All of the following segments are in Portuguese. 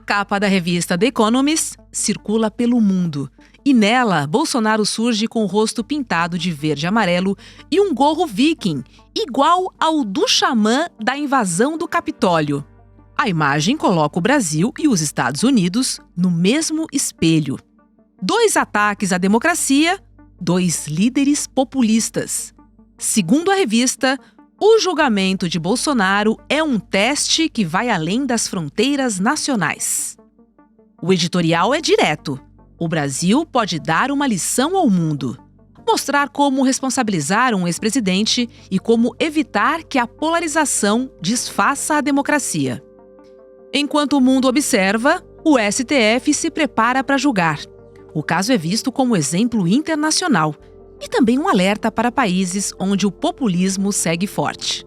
capa da revista The Economist circula pelo mundo. E nela, Bolsonaro surge com o rosto pintado de verde e amarelo e um gorro viking, igual ao do xamã da invasão do Capitólio. A imagem coloca o Brasil e os Estados Unidos no mesmo espelho. 2 ataques à democracia, 2 líderes populistas. Segundo a revista, o julgamento de Bolsonaro é um teste que vai além das fronteiras nacionais. O editorial é direto. O Brasil pode dar uma lição ao mundo. Mostrar como responsabilizar um ex-presidente e como evitar que a polarização desfaça a democracia. Enquanto o mundo observa, o STF se prepara para julgar. O caso é visto como exemplo internacional e também um alerta para países onde o populismo segue forte.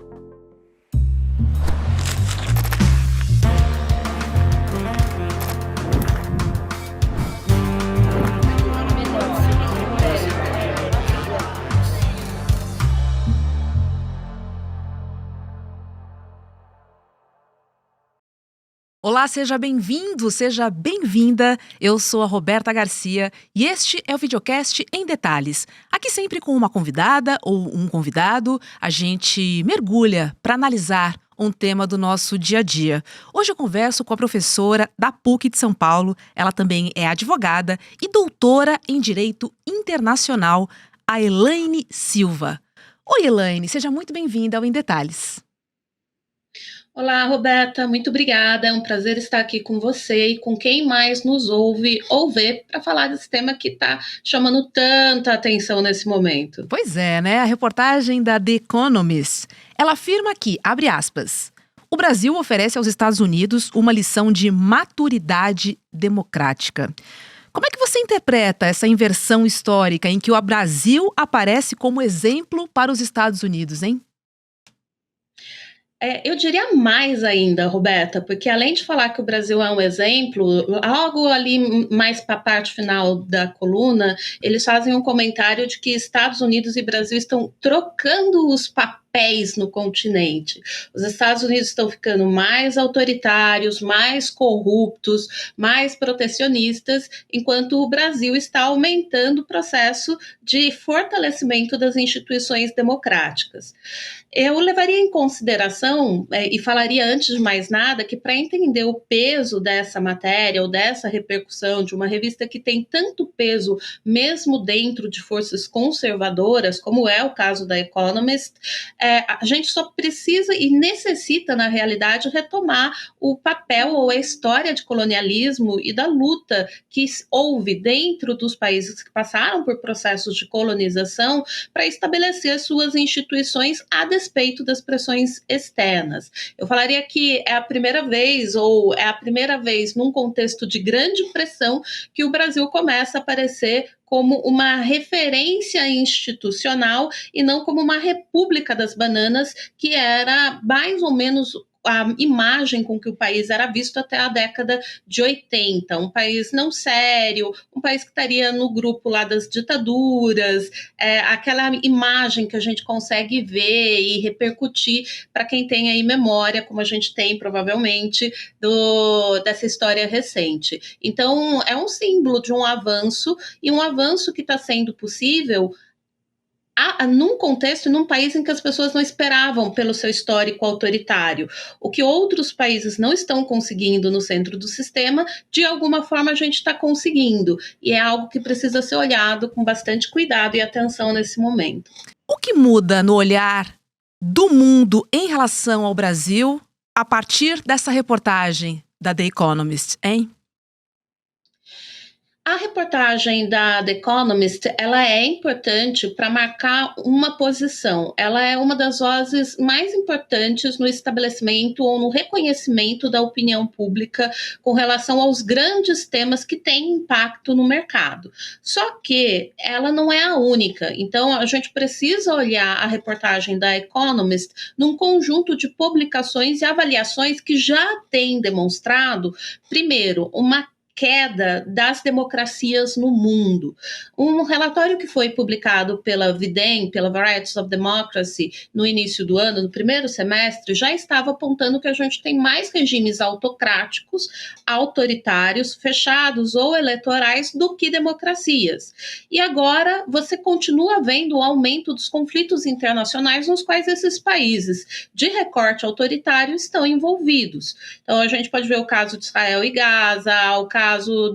Olá, seja bem-vindo, seja bem-vinda. Eu sou a Roberta Garcia e este é o Videocast em Detalhes. Aqui sempre com uma convidada ou um convidado, a gente mergulha para analisar um tema do nosso dia a dia. Hoje eu converso com a professora da PUC de São Paulo, ela também é advogada e doutora em Direito Internacional, a Elaine Silva. Oi, Elaine, seja muito bem-vinda ao Em Detalhes. Olá, Roberta, muito obrigada. É um prazer estar aqui com você e com quem mais nos ouve ou vê para falar desse tema que está chamando tanta atenção nesse momento. Pois é, né? A reportagem da The Economist, ela afirma que, abre aspas, o Brasil oferece aos Estados Unidos uma lição de maturidade democrática. Como é que você interpreta essa inversão histórica em que o Brasil aparece como exemplo para os Estados Unidos, hein? Eu diria mais ainda, Roberta, porque além de falar que o Brasil é um exemplo, logo ali mais para a parte final da coluna, eles fazem um comentário de que Estados Unidos e Brasil estão trocando os papéis no continente. Os Estados Unidos estão ficando mais autoritários, mais corruptos, mais protecionistas, enquanto o Brasil está aumentando o processo de fortalecimento das instituições democráticas. Eu levaria em consideração, e falaria antes de mais nada, que para entender o peso dessa matéria ou dessa repercussão de uma revista que tem tanto peso mesmo dentro de forças conservadoras, como é o caso da Economist, a gente só precisa e necessita, na realidade, retomar o papel ou a história de colonialismo e da luta que houve dentro dos países que passaram por processos de colonização para estabelecer suas instituições a despeito das pressões externas. Eu falaria que é a primeira vez num contexto de grande pressão que o Brasil começa a aparecer como uma referência institucional e não como uma república das bananas, que era mais ou menos a imagem com que o país era visto até a década de 80, um país não sério, um país que estaria no grupo lá das ditaduras, aquela imagem que a gente consegue ver e repercutir para quem tem aí memória, como a gente tem provavelmente, dessa história recente. Então, é um símbolo de um avanço, e um avanço que está sendo possível num contexto, num país em que as pessoas não esperavam pelo seu histórico autoritário. O que outros países não estão conseguindo no centro do sistema, de alguma forma a gente está conseguindo. E é algo que precisa ser olhado com bastante cuidado e atenção nesse momento. O que muda no olhar do mundo em relação ao Brasil a partir dessa reportagem da The Economist, hein? A reportagem da The Economist, ela é importante para marcar uma posição. Ela é uma das vozes mais importantes no estabelecimento ou no reconhecimento da opinião pública com relação aos grandes temas que têm impacto no mercado. Só que ela não é a única. Então, a gente precisa olhar a reportagem da Economist num conjunto de publicações e avaliações que já têm demonstrado, primeiro, uma queda das democracias no mundo. Um relatório que foi publicado pela VDEM, pela Varieties of Democracy, no início do ano, no primeiro semestre, já estava apontando que a gente tem mais regimes autocráticos, autoritários, fechados ou eleitorais do que democracias. E agora você continua vendo o aumento dos conflitos internacionais nos quais esses países de recorte autoritário estão envolvidos. Então a gente pode ver o caso de Israel e Gaza, o caso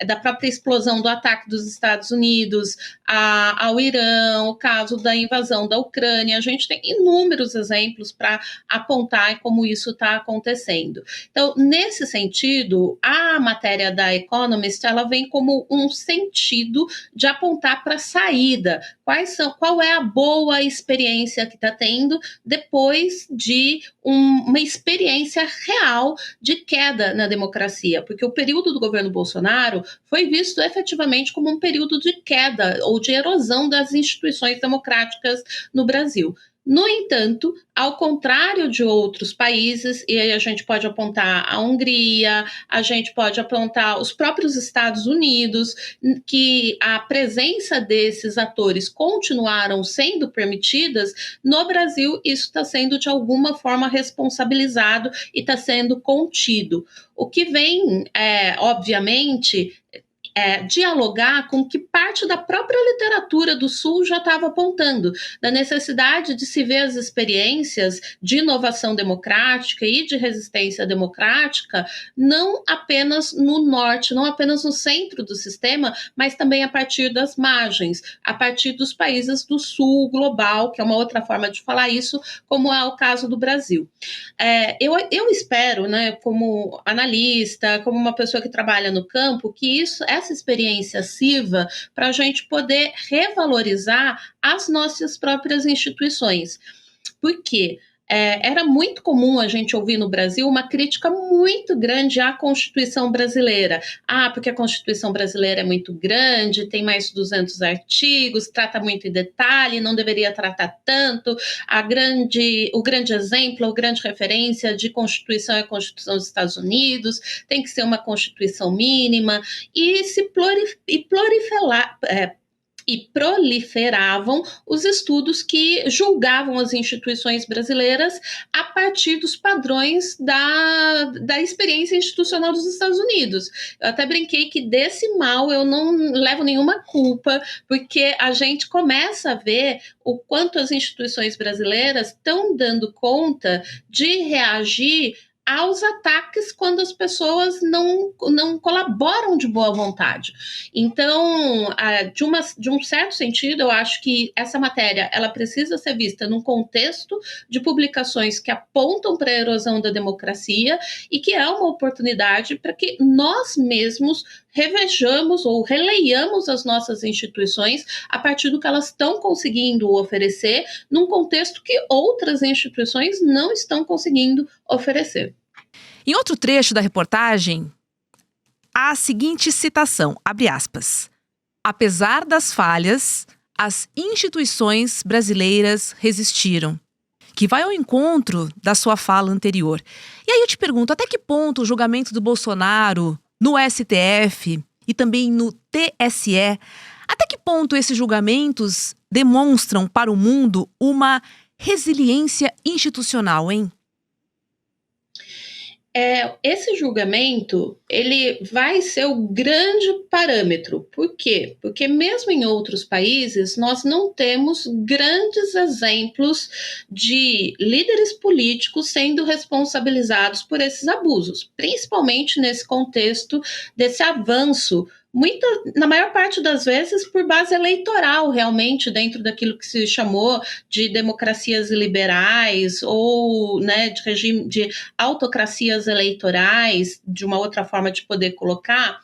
da própria explosão do ataque dos Estados Unidos ao Irã, o caso da invasão da Ucrânia. A gente tem inúmeros exemplos para apontar como isso está acontecendo. Então, nesse sentido, a matéria da Economist, ela vem como um sentido de apontar para a saída. Qual é a boa experiência que está tendo depois de uma experiência real de queda na democracia, porque o período do governo Bolsonaro foi visto efetivamente como um período de queda ou de erosão das instituições democráticas no Brasil. No entanto, ao contrário de outros países, e aí a gente pode apontar a Hungria, a gente pode apontar os próprios Estados Unidos, que a presença desses atores continuaram sendo permitidas, no Brasil isso está sendo de alguma forma responsabilizado e está sendo contido. O que vem, obviamente, dialogar com o que parte da própria literatura do Sul já estava apontando, da necessidade de se ver as experiências de inovação democrática e de resistência democrática, não apenas no norte, não apenas no centro do sistema, mas também a partir das margens, a partir dos países do Sul global, que é uma outra forma de falar isso, como é o caso do Brasil. Eu espero, né, como analista, como uma pessoa que trabalha no campo, que essa experiência sirva para a gente poder revalorizar as nossas próprias instituições. Por quê? Era muito comum a gente ouvir no Brasil uma crítica muito grande à Constituição brasileira. Porque a Constituição brasileira é muito grande, tem mais de 200 artigos, trata muito em detalhe, não deveria tratar tanto. O grande exemplo, a grande referência de Constituição é a Constituição dos Estados Unidos, tem que ser uma Constituição mínima, e proliferavam os estudos que julgavam as instituições brasileiras a partir dos padrões da experiência institucional dos Estados Unidos. Eu até brinquei que desse mal eu não levo nenhuma culpa, porque a gente começa a ver o quanto as instituições brasileiras estão dando conta de reagir aos ataques quando as pessoas não colaboram de boa vontade. Então, de um certo sentido, eu acho que essa matéria ela precisa ser vista num contexto de publicações que apontam para a erosão da democracia e que é uma oportunidade para que nós mesmos revejamos ou releiamos as nossas instituições a partir do que elas estão conseguindo oferecer num contexto que outras instituições não estão conseguindo oferecer. Em outro trecho da reportagem, há a seguinte citação, abre aspas: "Apesar das falhas, as instituições brasileiras resistiram", que vai ao encontro da sua fala anterior. E aí eu te pergunto, até que ponto o julgamento do Bolsonaro no STF e também no TSE, até que ponto esses julgamentos demonstram para o mundo uma resiliência institucional, hein? Esse julgamento, ele vai ser o grande parâmetro. Por quê? Porque mesmo em outros países, nós não temos grandes exemplos de líderes políticos sendo responsabilizados por esses abusos, principalmente nesse contexto desse avanço, na maior parte das vezes por base eleitoral, realmente, dentro daquilo que se chamou de democracias liberais ou, né, de regime de autocracias eleitorais, de uma outra forma de poder colocar.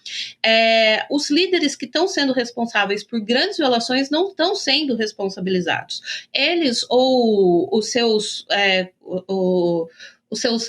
Os líderes que estão sendo responsáveis por grandes violações não estão sendo responsabilizados. Eles ou os seus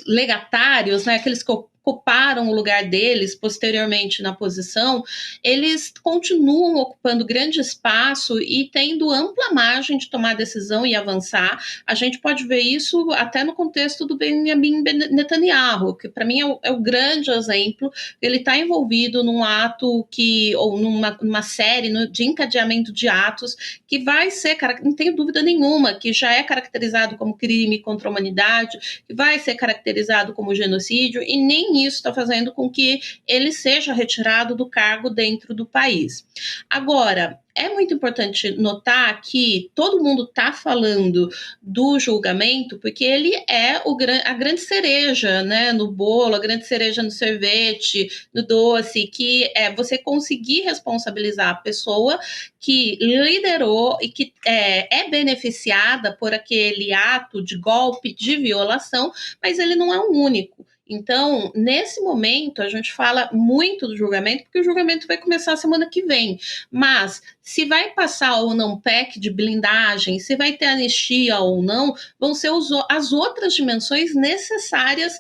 legatários, né, aqueles que ocuparam o lugar deles posteriormente na posição, eles continuam ocupando grande espaço e tendo ampla margem de tomar decisão e avançar. A gente pode ver isso até no contexto do Benjamin Netanyahu, que para mim é o grande exemplo. Ele está envolvido num ato ou numa série de encadeamento de atos que vai ser, não tenho dúvida nenhuma, que já é caracterizado como crime contra a humanidade, que vai ser caracterizado como genocídio, e nem isso está fazendo com que ele seja retirado do cargo dentro do país. Agora, é muito importante notar que todo mundo está falando do julgamento porque ele é a grande cereja, né, no bolo, a grande cereja no sorvete, no doce, que é você conseguir responsabilizar a pessoa que liderou e que é beneficiada por aquele ato de golpe, de violação, mas ele não é o único. Então, nesse momento, a gente fala muito do julgamento, porque o julgamento vai começar semana que vem. Mas, se vai passar ou não PEC de blindagem, se vai ter anistia ou não, vão ser as outras dimensões necessárias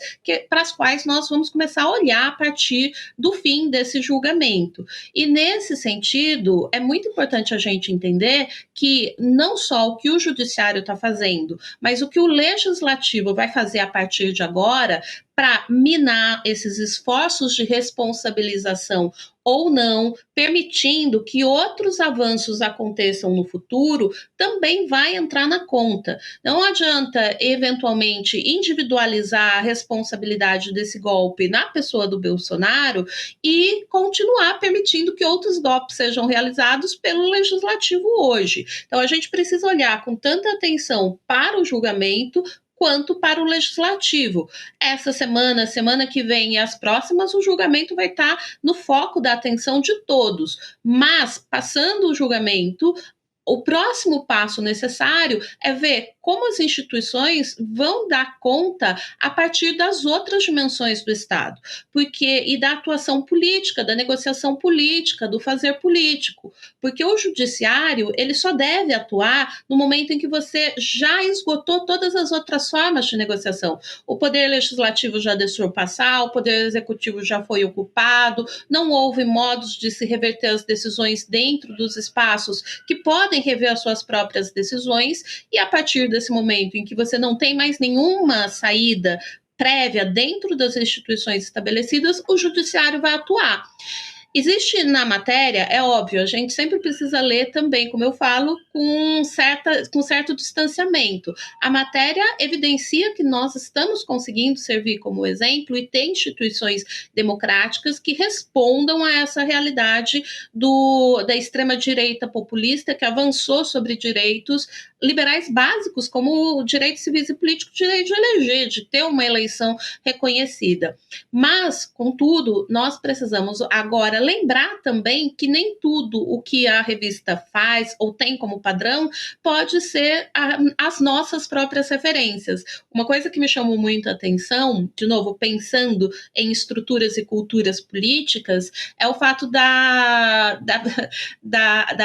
para as quais nós vamos começar a olhar a partir do fim desse julgamento. E, nesse sentido, é muito importante a gente entender que não só o que o judiciário está fazendo, mas o que o legislativo vai fazer a partir de agora para minar esses esforços de responsabilização ou não, permitindo que outros avanços aconteçam no futuro, também vai entrar na conta. Não adianta, eventualmente, individualizar a responsabilidade desse golpe na pessoa do Bolsonaro e continuar permitindo que outros golpes sejam realizados pelo legislativo hoje. Então, a gente precisa olhar com tanta atenção para o julgamento, quanto para o legislativo. Essa semana que vem e as próximas, o julgamento vai estar no foco da atenção de todos. Mas, passando o julgamento, o próximo passo necessário é ver como as instituições vão dar conta a partir das outras dimensões do Estado, e da atuação política, da negociação política, do fazer político, porque o judiciário ele só deve atuar no momento em que você já esgotou todas as outras formas de negociação. O poder legislativo já deixou passar, o poder executivo já foi ocupado, não houve modos de se reverter as decisões dentro dos espaços que podem rever as suas próprias decisões, e a partir desse momento em que você não tem mais nenhuma saída prévia dentro das instituições estabelecidas, o judiciário vai atuar. Existe na matéria, é óbvio, a gente sempre precisa ler também, como eu falo, com certo distanciamento. A matéria evidencia que nós estamos conseguindo servir como exemplo e tem instituições democráticas que respondam a essa realidade da extrema-direita populista que avançou sobre direitos liberais básicos, como direitos civis e políticos, direito de eleger, de ter uma eleição reconhecida. Mas, contudo, nós precisamos agora lembrar também que nem tudo o que a revista faz ou tem como padrão pode ser as nossas próprias referências. Uma coisa que me chamou muito a atenção, de novo, pensando em estruturas e culturas políticas, é o fato da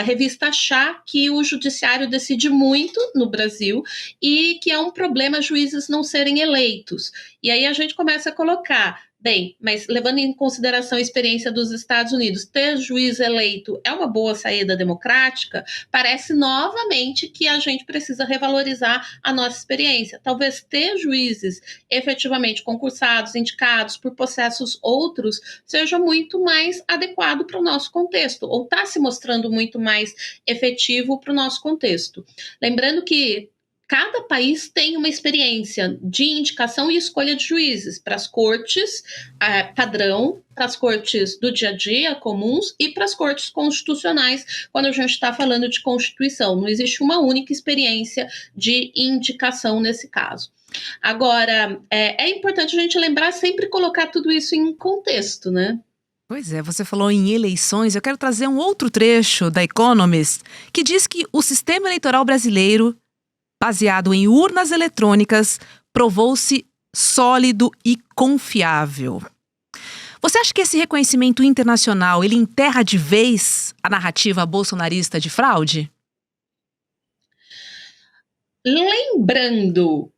revista achar que o judiciário decide muito no Brasil e que é um problema juízes não serem eleitos. E aí a gente começa a colocar, bem, mas levando em consideração a experiência dos Estados Unidos, ter juiz eleito é uma boa saída democrática? Parece novamente que a gente precisa revalorizar a nossa experiência. Talvez ter juízes efetivamente concursados, indicados por processos outros, seja muito mais adequado para o nosso contexto, ou está se mostrando muito mais efetivo para o nosso contexto. Lembrando que cada país tem uma experiência de indicação e escolha de juízes para as cortes padrão, para as cortes do dia a dia comuns e para as cortes constitucionais, quando a gente está falando de Constituição. Não existe uma única experiência de indicação nesse caso. Agora, é importante a gente lembrar sempre colocar tudo isso em contexto, né? Pois é, você falou em eleições, eu quero trazer um outro trecho da Economist que diz que o sistema eleitoral brasileiro, baseado em urnas eletrônicas, provou-se sólido e confiável. Você acha que esse reconhecimento internacional, ele enterra de vez a narrativa bolsonarista de fraude? Lembrando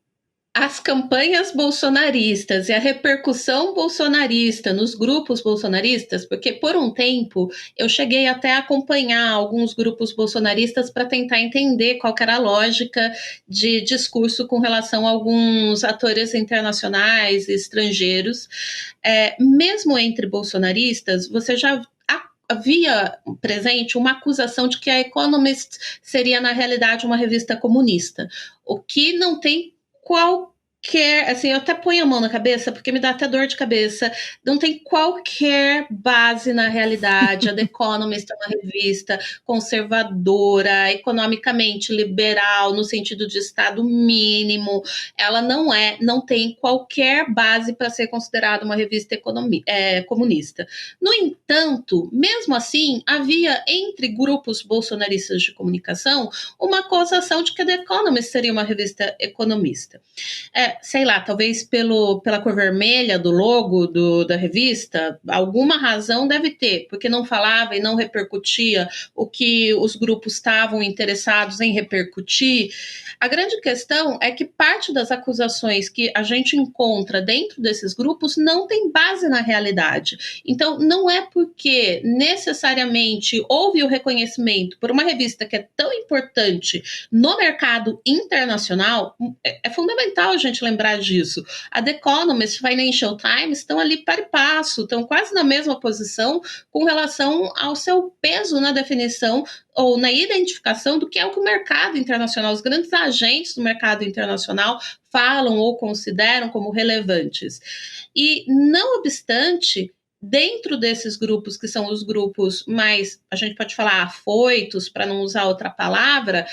as campanhas bolsonaristas e a repercussão bolsonarista nos grupos bolsonaristas, porque por um tempo eu cheguei até a acompanhar alguns grupos bolsonaristas para tentar entender qual que era a lógica de discurso com relação a alguns atores internacionais e estrangeiros. Mesmo entre bolsonaristas, você já havia presente uma acusação de que a Economist seria, na realidade, uma revista comunista, o que não tem qualquer, assim, eu até ponho a mão na cabeça, porque me dá até dor de cabeça, não tem qualquer base na realidade. A The Economist é uma revista conservadora, economicamente liberal, no sentido de Estado mínimo, ela não tem qualquer base para ser considerada uma revista comunista. No entanto, mesmo assim, havia entre grupos bolsonaristas de comunicação uma acusação de que a The Economist seria uma revista economista. Sei lá, talvez pela cor vermelha do logo da revista, alguma razão deve ter, porque não falava e não repercutia o que os grupos estavam interessados em repercutir. A grande questão é que parte das acusações que a gente encontra dentro desses grupos não tem base na realidade. Então, não é porque necessariamente houve o reconhecimento por uma revista que é tão importante no mercado internacional. É fundamental a gente lembrar disso. A The Economist, Financial Times estão ali para e passo, estão quase na mesma posição com relação ao seu peso na definição ou na identificação do que é o que o mercado internacional, os grandes agentes do mercado internacional falam ou consideram como relevantes. E, não obstante, dentro desses grupos, que são os grupos mais, a gente pode falar, afoitos, para não usar outra palavra,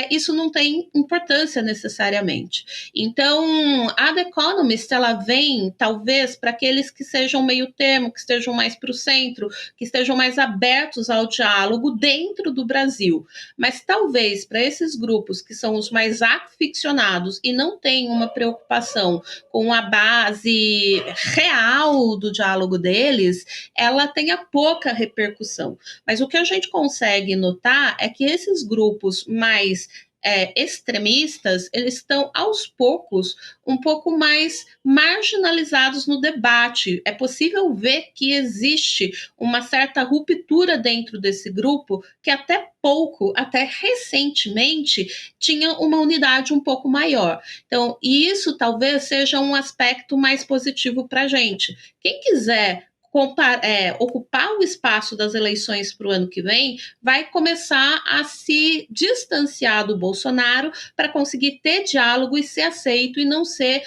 isso não tem importância necessariamente. Então, a The Economist, ela vem, talvez, para aqueles que sejam meio termo, que estejam mais para o centro, que estejam mais abertos ao diálogo dentro do Brasil. Mas, talvez, para esses grupos que são os mais aficionados e não têm uma preocupação com a base real do diálogo deles, ela tenha pouca repercussão. Mas o que a gente consegue notar é que esses grupos mais extremistas, eles estão aos poucos um pouco mais marginalizados no debate. É possível ver que existe uma certa ruptura dentro desse grupo que até recentemente tinha uma unidade um pouco maior. Então, isso talvez seja um aspecto mais positivo para a gente. Quem quiser ocupar o espaço das eleições para o ano que vem, vai começar a se distanciar do Bolsonaro para conseguir ter diálogo e ser aceito e não ser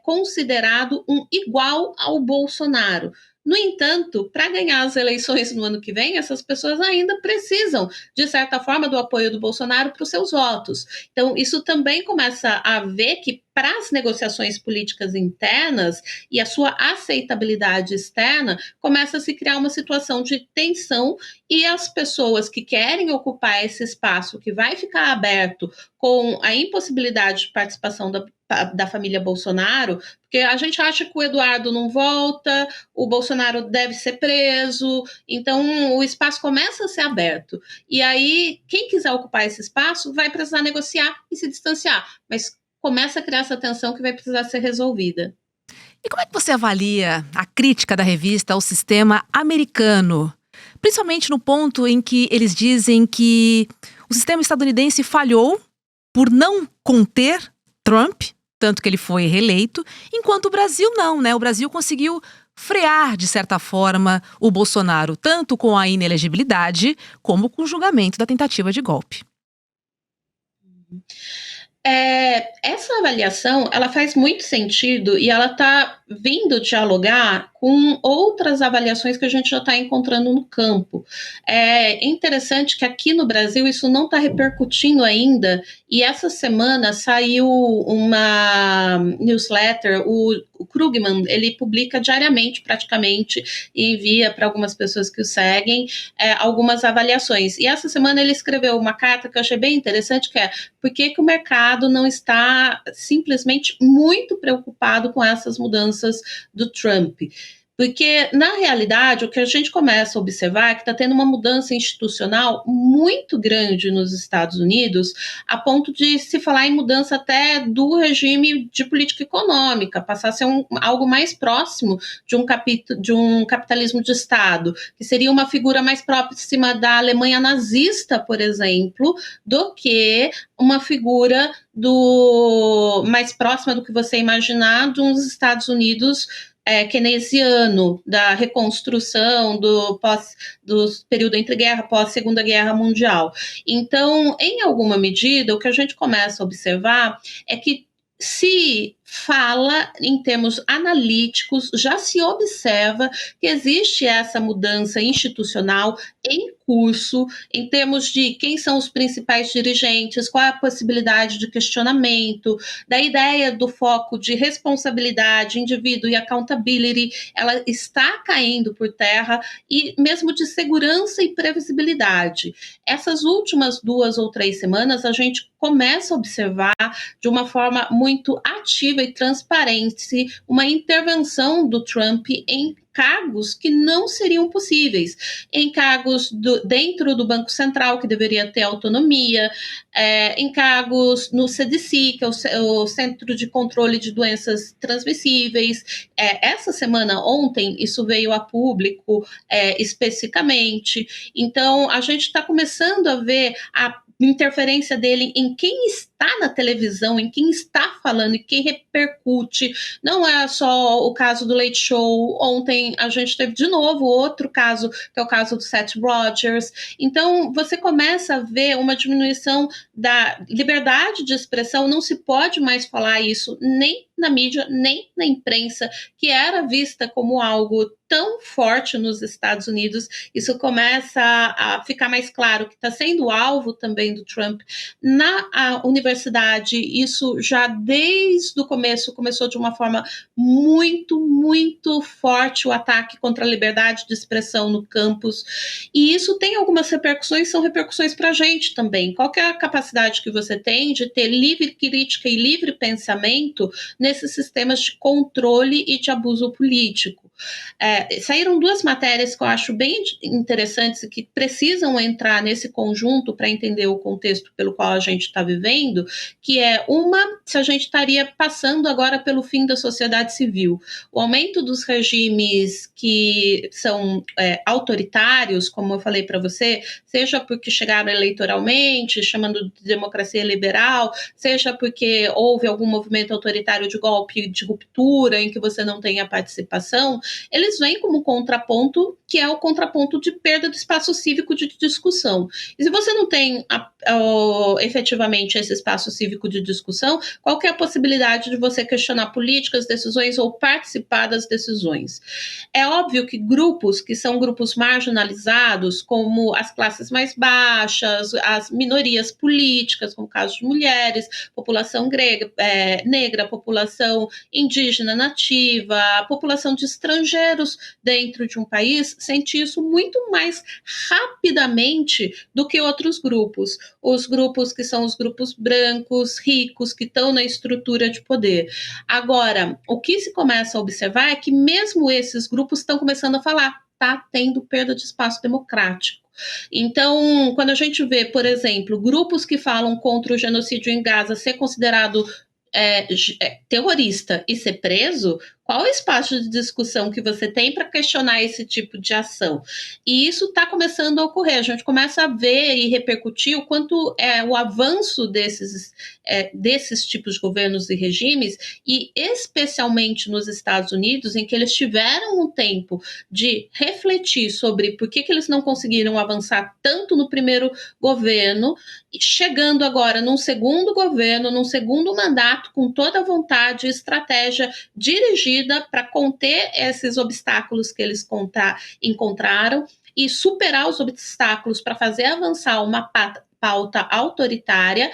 considerado um igual ao Bolsonaro. No entanto, para ganhar as eleições no ano que vem, essas pessoas ainda precisam, de certa forma, do apoio do Bolsonaro para os seus votos. Então, isso também começa a ver que, para as negociações políticas internas e a sua aceitabilidade externa, começa a se criar uma situação de tensão, e as pessoas que querem ocupar esse espaço que vai ficar aberto com a impossibilidade de participação da família Bolsonaro, porque a gente acha que o Eduardo não volta, o Bolsonaro deve ser preso, então o espaço começa a ser aberto. E aí, quem quiser ocupar esse espaço vai precisar negociar e se distanciar, mas começa a criar essa tensão que vai precisar ser resolvida. E como é que você avalia a crítica da revista ao sistema americano? Principalmente no ponto em que eles dizem que o sistema estadunidense falhou por não conter Trump, tanto que ele foi reeleito, enquanto o Brasil não, né? O Brasil conseguiu frear, de certa forma, o Bolsonaro, tanto com a inelegibilidade como com o julgamento da tentativa de golpe. Essa avaliação, ela faz muito sentido e ela está vindo dialogar com outras avaliações que a gente já está encontrando no campo. É interessante que aqui no Brasil isso não está repercutindo ainda, e essa semana saiu uma newsletter, o Krugman, ele publica diariamente praticamente e envia para algumas pessoas que o seguem algumas avaliações. E essa semana ele escreveu uma carta que eu achei bem interessante, que é: por que o mercado não está simplesmente muito preocupado com essas mudanças do Trump? Porque, na realidade, o que a gente começa a observar é que está tendo uma mudança institucional muito grande nos Estados Unidos, a ponto de se falar em mudança até do regime de política econômica, passar a ser algo mais próximo de um capitalismo de Estado, que seria uma figura mais próxima da Alemanha nazista, por exemplo, do que uma figura mais próxima do que você imaginar de uns Estados Unidos keynesiano, da reconstrução do período entre guerra, pós-Segunda Guerra Mundial. Então, em alguma medida, o que a gente começa a observar é que se fala em termos analíticos, já se observa que existe essa mudança institucional em curso, em termos de quem são os principais dirigentes, qual é a possibilidade de questionamento, da ideia do foco de responsabilidade, indivíduo e accountability, ela está caindo por terra, e mesmo de segurança e previsibilidade. Essas últimas 2 ou 3 semanas, a gente começa a observar de uma forma muito ativa e transparente uma intervenção do Trump em cargos que não seriam possíveis, em cargos dentro do Banco Central, que deveria ter autonomia, em cargos no CDC, que é o Centro de Controle de Doenças Transmissíveis. Essa semana, ontem, isso veio a público especificamente. Então, a gente está começando a ver a interferência dele em quem está na televisão, em quem está falando e quem repercute. Não é só o caso do Late Show. Ontem a gente teve de novo outro caso, que é o caso do Seth Rogers. Então você começa a ver uma diminuição da liberdade de expressão. Não se pode mais falar isso nem na mídia, nem na imprensa, que era vista como algo tão forte nos Estados Unidos. Isso começa a ficar mais claro que está sendo alvo também do Trump. Na universidade, isso já desde o começo começou de uma forma muito, muito forte, o ataque contra a liberdade de expressão no campus. E isso tem algumas repercussões, são repercussões para a gente também. Qual que é a capacidade que você tem de ter livre crítica e livre pensamento nesses sistemas de controle e de abuso político? Saíram 2 matérias que eu acho bem interessantes e que precisam entrar nesse conjunto para entender o contexto pelo qual a gente está vivendo, que é se a gente estaria passando agora pelo fim da sociedade civil. O aumento dos regimes que são autoritários, como eu falei para você, seja porque chegaram eleitoralmente, chamando de democracia liberal, seja porque houve algum movimento autoritário de golpe, de ruptura, em que você não tem a participação, eles vêm como contraponto, que é o contraponto de perda do espaço cívico de discussão. E se você não tem efetivamente esse espaço cívico de discussão, qual que é a possibilidade de você questionar políticas, decisões ou participar das decisões? É óbvio que grupos que são grupos marginalizados, como as classes mais baixas, as minorias políticas, como o caso de mulheres, população negra, população indígena nativa, a população de estrangeiros dentro de um país, sente isso muito mais rapidamente do que outros grupos. Os grupos que são os grupos brancos, ricos, que estão na estrutura de poder. Agora, o que se começa a observar é que mesmo esses grupos estão começando a falar, está tendo perda de espaço democrático. Então, quando a gente vê, por exemplo, grupos que falam contra o genocídio em Gaza ser considerado terrorista e ser preso, qual é o espaço de discussão que você tem para questionar esse tipo de ação? E isso está começando a ocorrer. A gente começa a ver e repercutir o quanto o avanço desses tipos de governos e regimes, e especialmente nos Estados Unidos, em que eles tiveram um tempo de refletir sobre por que eles não conseguiram avançar tanto no primeiro governo, chegando agora num segundo governo, num segundo mandato, com toda a vontade e estratégia dirigida para conter esses obstáculos que eles encontraram e superar os obstáculos para fazer avançar uma pauta autoritária.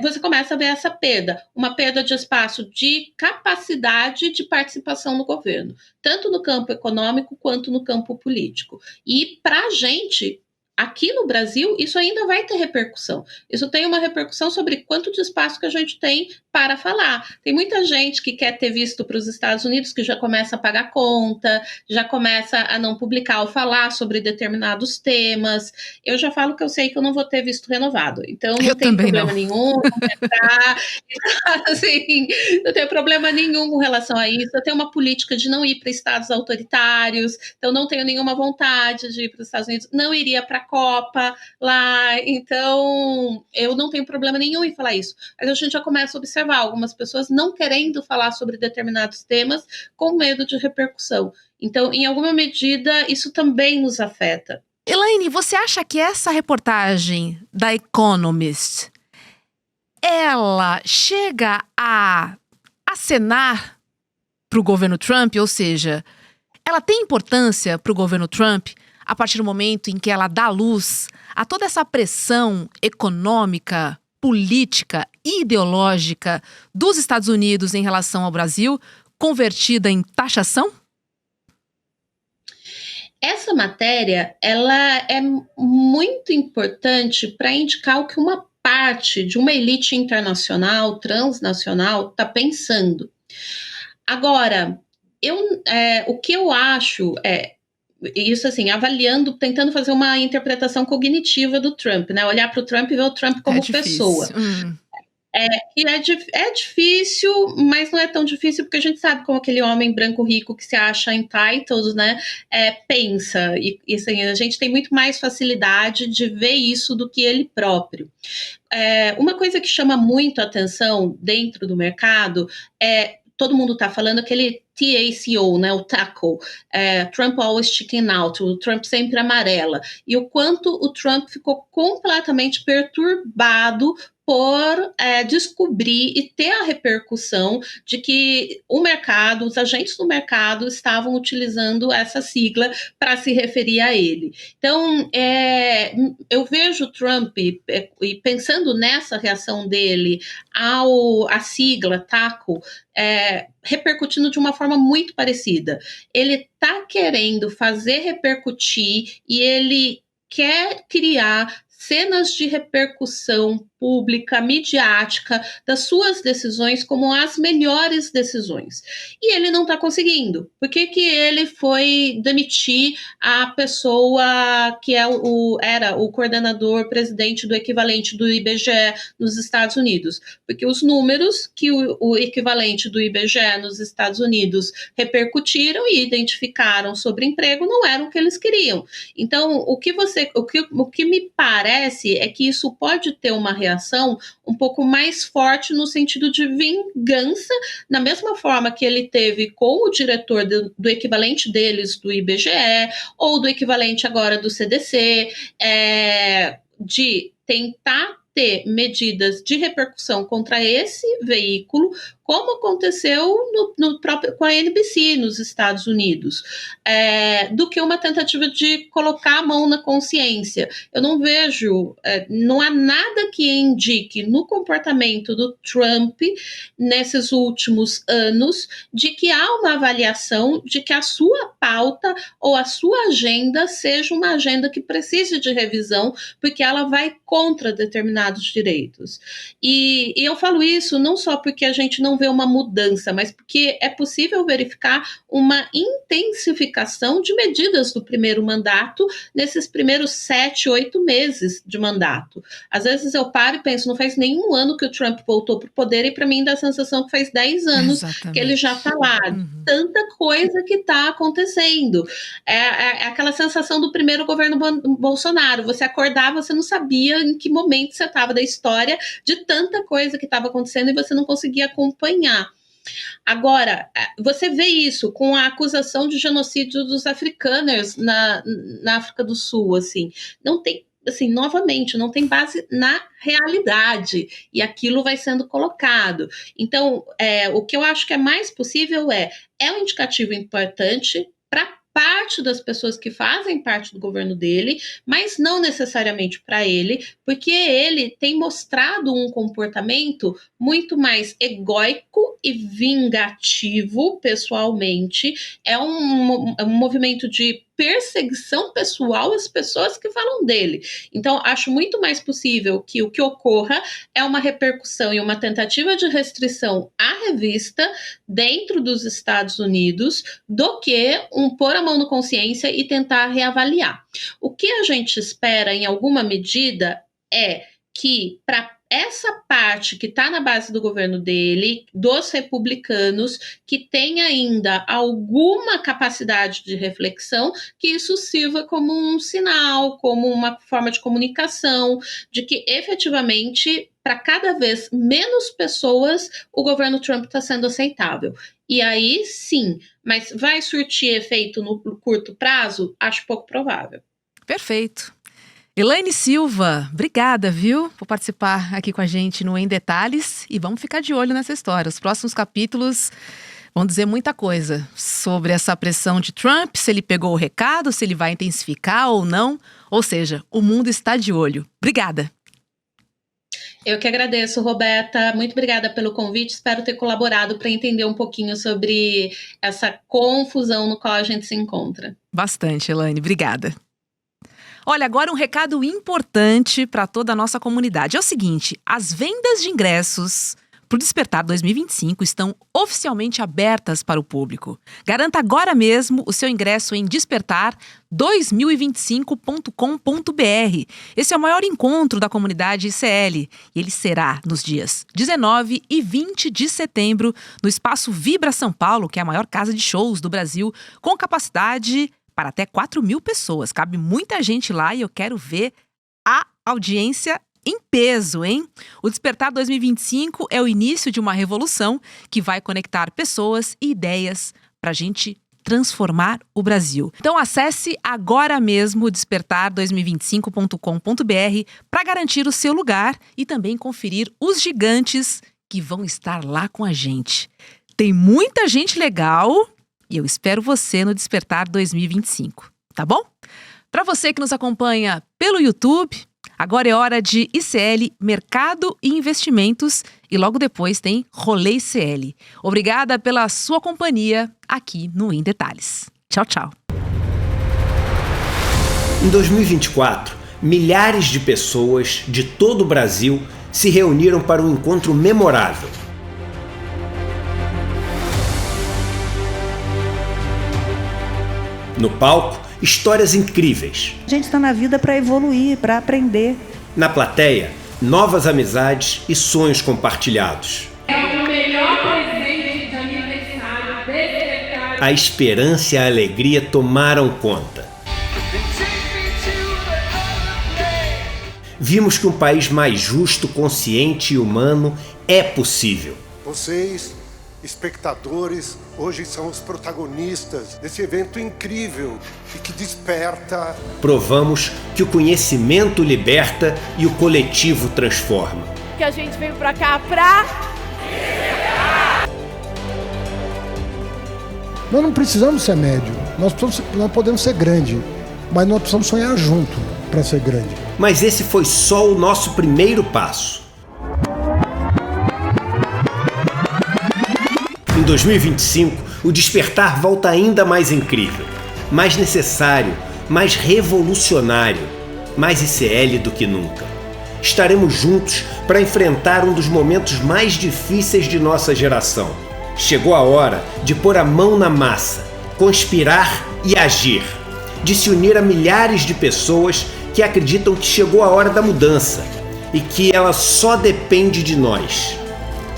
Você começa a ver essa perda, uma perda de espaço de capacidade de participação no governo, tanto no campo econômico quanto no campo político. E para a gente, aqui no Brasil, isso ainda vai ter repercussão. Isso tem uma repercussão sobre quanto de espaço que a gente tem para falar. Tem muita gente que quer ter visto para os Estados Unidos que já começa a pagar conta, já começa a não publicar ou falar sobre determinados temas. Eu já falo que eu sei que eu não vou ter visto renovado. Então não tem problema nenhum. Assim, não tenho problema nenhum com relação a isso. Eu tenho uma política de não ir para estados autoritários, então não tenho nenhuma vontade de ir para os Estados Unidos, não iria para a Copa lá, então eu não tenho problema nenhum em falar isso. Mas a gente já começa a observar algumas pessoas não querendo falar sobre determinados temas com medo de repercussão. Então, em alguma medida, isso também nos afeta. Elaine, você acha que essa reportagem da Economist, ela chega a acenar para o governo Trump, ou seja, ela tem importância para o governo Trump a partir do momento em que ela dá luz a toda essa pressão econômica, política e ideológica dos Estados Unidos em relação ao Brasil, convertida em taxação? Essa matéria, ela é muito importante para indicar o que uma parte de uma elite internacional, transnacional, está pensando. Agora, o que eu acho isso assim, avaliando, tentando fazer uma interpretação cognitiva do Trump, né? Olhar para o Trump e ver o Trump como pessoa. É difícil, mas não é tão difícil porque a gente sabe como aquele homem branco rico que se acha entitled, né, pensa. E assim, a gente tem muito mais facilidade de ver isso do que ele próprio. Uma coisa que chama muito a atenção dentro do mercado todo mundo está falando aquele TACO, né, o TACO, Trump always chicken out, o Trump sempre amarela, e o quanto o Trump ficou completamente perturbado por descobrir e ter a repercussão de que o mercado, os agentes do mercado estavam utilizando essa sigla para se referir a ele. Então, eu vejo o Trump, e pensando nessa reação dele à sigla TACO, repercutindo de uma forma muito parecida. Ele está querendo fazer repercutir e ele quer criar cenas de repercussão pública, midiática, das suas decisões como as melhores decisões. E ele não está conseguindo. Por que ele foi demitir a pessoa que era o coordenador presidente do equivalente do IBGE nos Estados Unidos? Porque os números que o equivalente do IBGE nos Estados Unidos repercutiram e identificaram sobre emprego não eram o que eles queriam. Então, o que me parece é que isso pode ter uma reação um pouco mais forte no sentido de vingança, na mesma forma que ele teve com o diretor do equivalente deles do IBGE ou do equivalente agora do CDC, de tentar ter medidas de repercussão contra esse veículo, como aconteceu com a NBC nos Estados Unidos, do que uma tentativa de colocar a mão na consciência. Eu não vejo, não há nada que indique no comportamento do Trump nesses últimos anos de que há uma avaliação de que a sua pauta ou a sua agenda seja uma agenda que precise de revisão, porque ela vai contra determinados direitos. E eu falo isso não só porque a gente não vê uma mudança, mas porque é possível verificar uma intensificação de medidas do primeiro mandato nesses primeiros 7, 8 meses de mandato. Às vezes eu paro e penso, não faz nenhum ano que o Trump voltou para o poder e para mim dá a sensação que faz 10 anos que ele já está lá. Tanta coisa que está acontecendo. É aquela sensação do primeiro governo Bolsonaro. Você acordava, você não sabia em que momento você estava da história de tanta coisa que estava acontecendo e você não conseguia acompanhar. Agora, você vê isso com a acusação de genocídio dos africanos na África do Sul, assim, não tem, assim, novamente, não tem base na realidade, e aquilo vai sendo colocado. Então, o que eu acho que é mais possível é um indicativo importante para parte das pessoas que fazem parte do governo dele, mas não necessariamente para ele, porque ele tem mostrado um comportamento muito mais egóico e vingativo, pessoalmente. É um movimento de perseguição pessoal às pessoas que falam dele. Então, acho muito mais possível que o que ocorra é uma repercussão e uma tentativa de restrição à revista dentro dos Estados Unidos do que pôr a mão na consciência e tentar reavaliar. O que a gente espera, em alguma medida, é que para essa parte que está na base do governo dele, dos republicanos, que tem ainda alguma capacidade de reflexão, que isso sirva como um sinal, como uma forma de comunicação, de que efetivamente, para cada vez menos pessoas, o governo Trump está sendo aceitável. E aí sim, mas vai surtir efeito no curto prazo? Acho pouco provável. Perfeito. Elaine Silva, obrigada, viu, por participar aqui com a gente no Em Detalhes, e vamos ficar de olho nessa história. Os próximos capítulos vão dizer muita coisa sobre essa pressão de Trump, se ele pegou o recado, se ele vai intensificar ou não. Ou seja, o mundo está de olho. Obrigada. Eu que agradeço, Roberta. Muito obrigada pelo convite. Espero ter colaborado para entender um pouquinho sobre essa confusão no qual a gente se encontra. Bastante, Elaine. Obrigada. Olha, agora um recado importante para toda a nossa comunidade. É o seguinte, as vendas de ingressos para o Despertar 2025 estão oficialmente abertas para o público. Garanta agora mesmo o seu ingresso em despertar2025.com.br. Esse é o maior encontro da comunidade ICL e ele será nos dias 19 e 20 de setembro no Espaço Vibra São Paulo, que é a maior casa de shows do Brasil, com capacidade para até 4.000 pessoas. Cabe muita gente lá e eu quero ver a audiência em peso, hein? O Despertar 2025 é o início de uma revolução que vai conectar pessoas e ideias para a gente transformar o Brasil. Então acesse agora mesmo despertar2025.com.br para garantir o seu lugar e também conferir os gigantes que vão estar lá com a gente. Tem muita gente legal e eu espero você no Despertar 2025, tá bom? Para você que nos acompanha pelo YouTube, agora é hora de ICL Mercado e Investimentos e logo depois tem Rolê ICL. Obrigada pela sua companhia aqui no Em Detalhes. Tchau, tchau. Em 2024, milhares de pessoas de todo o Brasil se reuniram para um encontro memorável. No palco, histórias incríveis. A gente está na vida para evoluir, para aprender. Na plateia, novas amizades e sonhos compartilhados. É o melhor presente de aniversário desse cara. A esperança e a alegria tomaram conta. Vimos que um país mais justo, consciente e humano é possível. Vocês, espectadores, hoje são os protagonistas desse evento incrível e que desperta. Provamos que o conhecimento liberta e o coletivo transforma. Que a gente veio pra cá pra... Nós não precisamos ser médio, nós podemos ser grande, mas nós precisamos sonhar junto para ser grande. Mas esse foi só o nosso primeiro passo. Em 2025, o Despertar volta ainda mais incrível, mais necessário, mais revolucionário, mais ICL do que nunca. Estaremos juntos para enfrentar um dos momentos mais difíceis de nossa geração. Chegou a hora de pôr a mão na massa, conspirar e agir, de se unir a milhares de pessoas que acreditam que chegou a hora da mudança e que ela só depende de nós.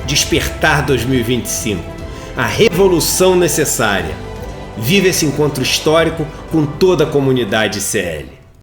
Despertar 2025. A revolução necessária. Vive esse encontro histórico com toda a comunidade ICL.